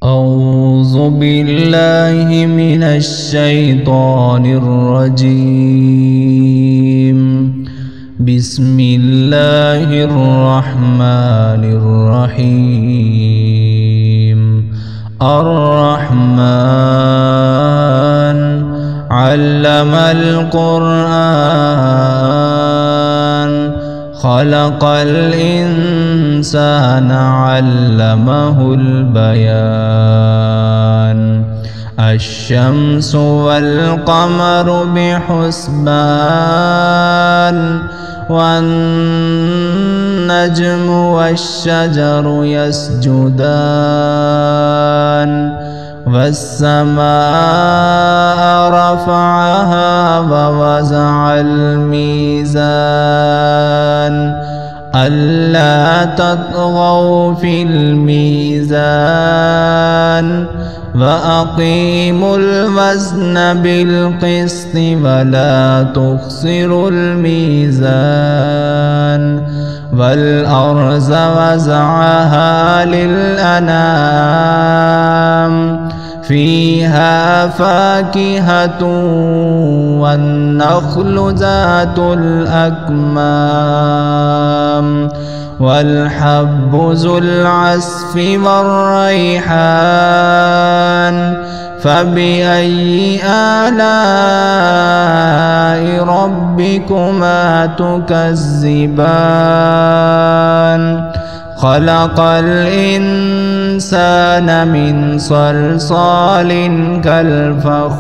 أعوذ بالله من الشيطان الرجيم. بسم الله الرحمن الرحيم. الرحمن علم القرآن خلق الإنسان علمه البيان. الشمس والقمر بحسبان والنجم والشجر يسجدان. والسماء رفعها ووزع الميزان ألا تطغوا في الميزان وأقيموا الوزن بالقسط ولا تخسروا الميزان. والأرض وزعها للأنام فيها فاكهة والنخل ذات الأكمام والحب ذو العصف والريحان. فبأي آلاء ربكما تكذبان؟ خلق الإنسان من صلصال كالفخار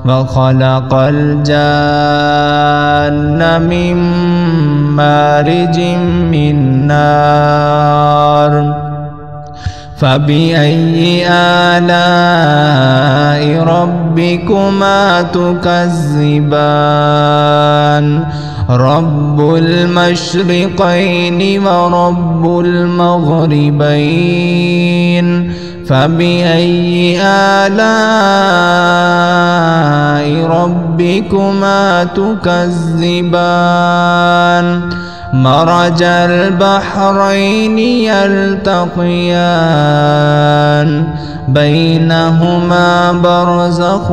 وخلق الجان من مارج من نار. فبأي آلاء ربكما تكذبان؟ رب المشرقين ورب المغربين. فبأي آلاء ربكما تكذبان؟ مرج البحرين يلتقيان بينهما برزخ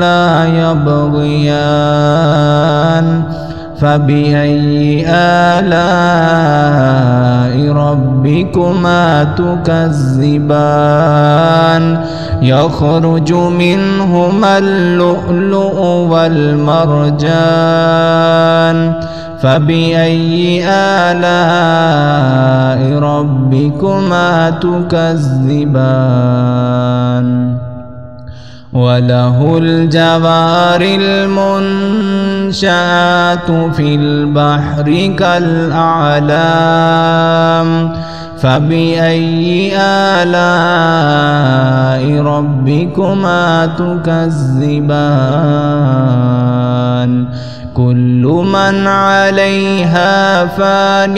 لا يبغيان. فبأي آلاء ربكما تكذبان؟ يخرج منهما اللؤلؤ والمرجان. فبأي آلاء ربكما تكذبان؟ وله الجوار المنشآت في البحر كالأعلام. فبأي آلاء ربكما تكذبان؟ كل من عليها فان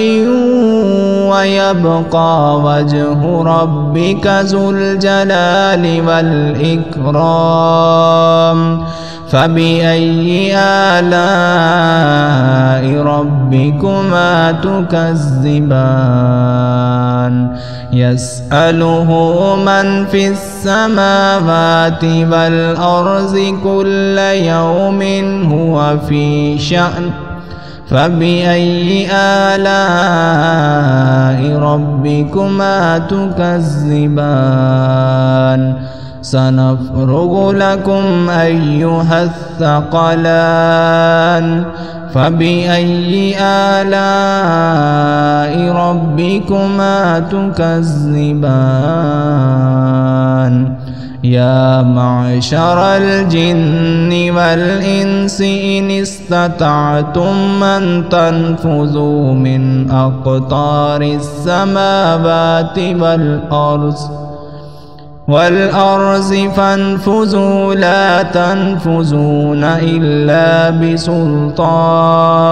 ويبقى وجه ربك ذو الجلال والإكرام. فبأي آلاء ربكما تكذبان؟ يسأله من في السماوات والأرض كل يوم هو في شأن. فبأي آلاء ربكما تكذبان؟ سنفرغ لكم أيها الثقلان. فبأي آلاء ربكما تكذبان؟ يا معشر الجن والإنس إن استطعتم أن تنفذوا من أقطار السماوات والأرض فانفذوا لا تنفذون إلا بسلطان.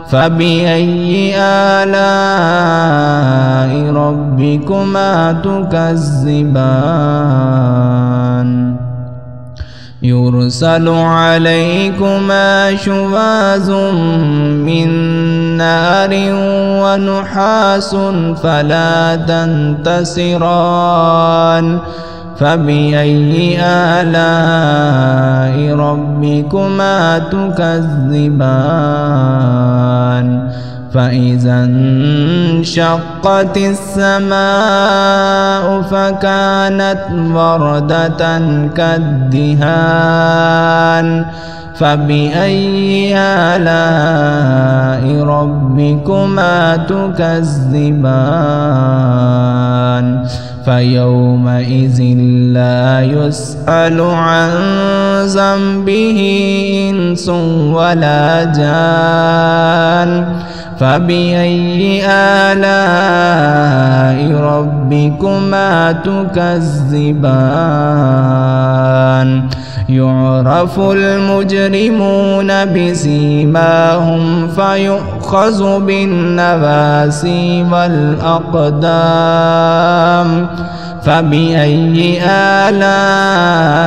فبأي آلاء ربكما تكذبان؟ يرسل عليكما شواظ من نار ونحاس فلا تنتصران فبأي آلاء ربكما تكذبان فإذا انشقت السماء فكانت وردة كالدهان فبأي آلاء ربكما تكذبان فيومئذ لا يسأل عن ذنبه إنس ولا جان فبأي آلاء ربكما تكذبان يعرف المجرمون بسيماهم فيؤخذ بالنواسي والأقدام فبأي آلاء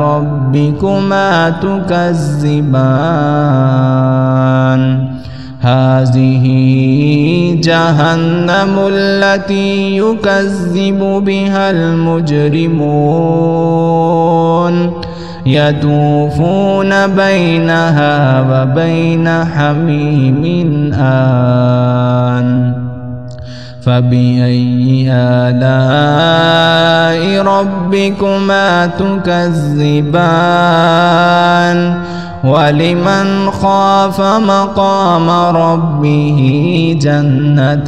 ربكما تكذبان هذه جهنم التي يكذب بها المجرمون يطوفون بينها وبين حميم آن فبأي آلاء ربكما تكذبان ولمن خاف مقام ربه جنتان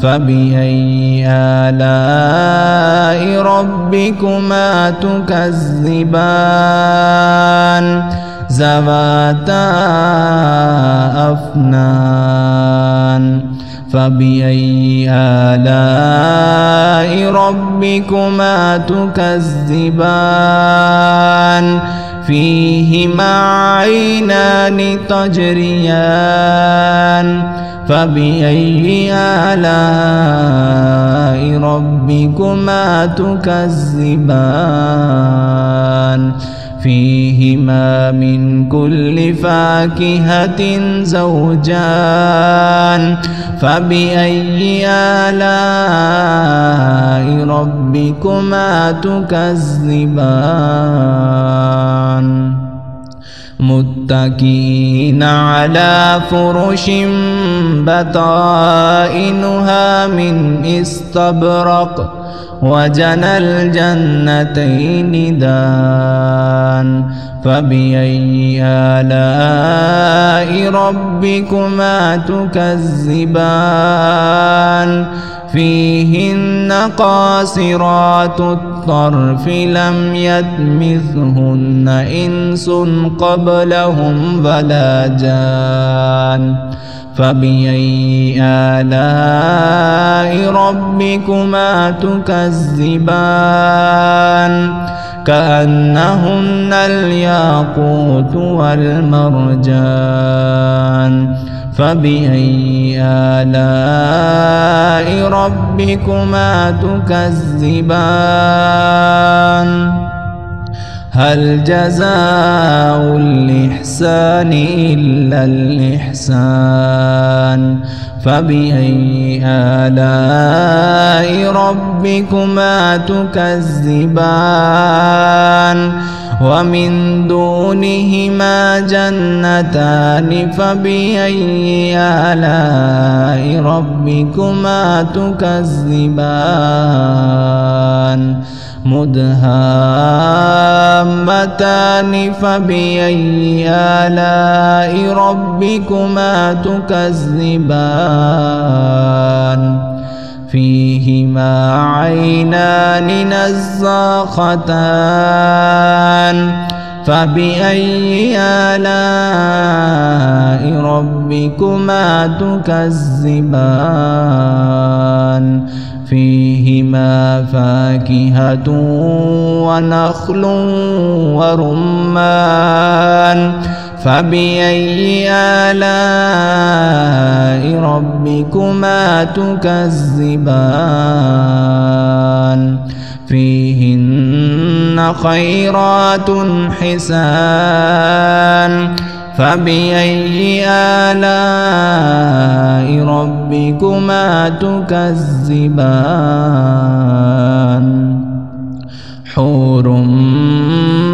فبأي آلاء ربكما تكذبان ذواتا أفنان فبأي آلاء ربكما تكذبان فيهما عينان تجريان فبأي آلاء ربكما تكذبان فيهما من كل فاكهة زوجان فبأي آلاء ربكما تكذبان متكئين على فرش بطائنها من استبرق وجنى الجنتين دان فبأي آلاء ربكما تكذبان فيهن قاصرات الطرف لم يطمثهن إنس قبلهم ولا جان فبأي آلاء ربكما تكذبان كأنهن الياقوت والمرجان فبأي آلاء ربكما تكذبان هل جزاء الإحسان إلا الإحسان فبأي آلاء ربكما تكذبان ومن دونهما جنتان فبأي آلاء ربكما تكذبان مدهامتان فبأي آلاء ربكما تكذبان فيهما عينان نزاختان فبأي آلاء ربكما تكذبان فيهما فاكهة ونخل ورمان فبأي آلاء ربكما تكذبان فيهن خيرات حسان فبأي آلاء ربكما تكذبان حور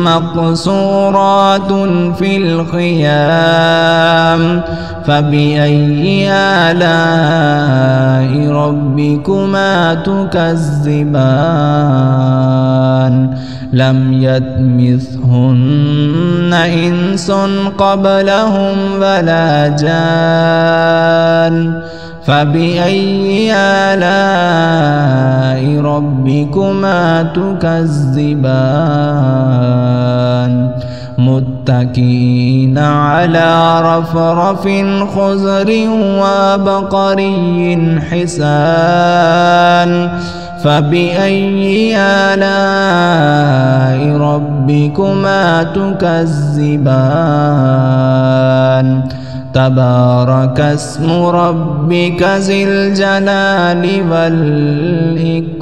مقصورات في الخيام فبأي آلاء ربكما تكذبان لم يطمثهن إنس قبلهم ولا جان فبأي آلاء ربكما تكذبان متكئين على رفرف خضر وعبقري حسان فبأي آلاء ربكما تكذبان تبارك اسم ربك ذي الجلال والإكرام